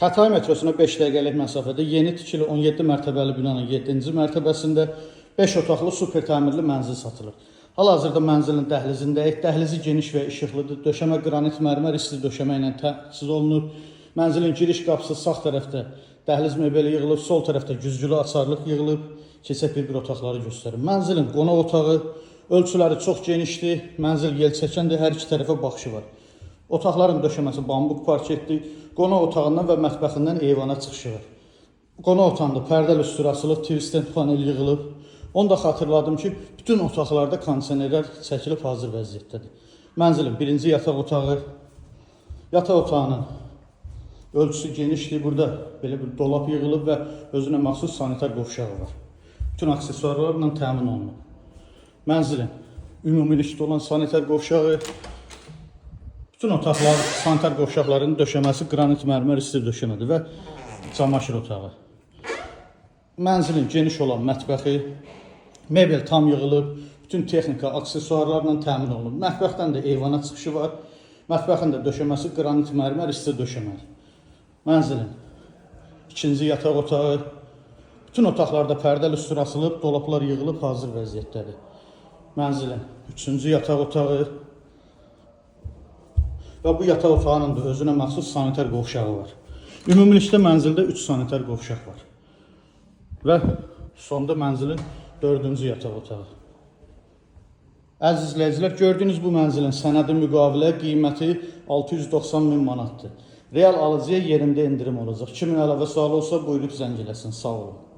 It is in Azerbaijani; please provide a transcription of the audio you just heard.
Xətai metrosuna 5 dəqiqəlik məsafədə yeni tikili 17 mərtəbəli binanın 7-ci mərtəbəsində 5 otaqlı super təmirli mənzil satılır. Hal-hazırda mənzilin dəhlizindəyik. Dəhlizi geniş və işıqlıdır. Döşəmə qranit mərmər isti döşəmə ilə təchiz olunub. Mənzilin giriş qapısı sağ tərəfdə dəhliz mebeli yığılıb, sol tərəfdə güzgülü açarlıq yığılıb. Keçək bir otaqları göstərim. Mənzilin qonaq otağı ölçüləri çox genişdir. Mənzil yelçəkəndir, hər iki tərəfə baxışı var. Otaqların döşəməsi bambuk parketdir. Qonaq otağından və mətbəxindən eyvana çıxışı var. Qonaq otağında pərdə lüstr asılıb, TV-stand panel yığılıb. Onu da xatırladım ki, bütün otaqlarda kondisionerlər çəkilib hazır vəziyyətdədir. Mənzilin birinci yataq otağı, yataq otağının ölçüsü genişdir. Burada belə bir dolap yığılıb və özünə məxsus sanitar qovşağı var. Bütün aksesuarlarla təmin olunub. Mənzilin ümumilikdə olan sanitar qovşağı, bütün otaqlar, sanitar qovşaqlarının döşəməsi qranit mərmər isti döşəmədir və camaşır otağı. Mənzilin geniş olan mətbəxi, mebel tam yığılıb, bütün texnika, aksesuarlarla təmin olunub. Mətbəxdən də eyvana çıxışı var. Mətbəxin də döşəməsi qranit mərmər isti döşəmədir. Mənzilin ikinci yataq otağı, bütün otaqlarda pərdə lüstr asılıb, dolaplar yığılıb hazır vəziyyətdədir. Mənzilin üçüncü yataq otağı və bu yataq otağının da özünə məxsus sanitar qovşağı var. Ümumilikdə mənzildə 3 sanitar qovşaq var. Və sonda mənzilin 4-cü yataq otağı. Əziz izləyicilər, gördüyünüz bu mənzilin sənədi müqavilə qiyməti 690 min manatdır. Real alıcıya yerində indirim olacaq. Kimin əlavə sualı olsa buyurub zəng eləsin. Sağ olun.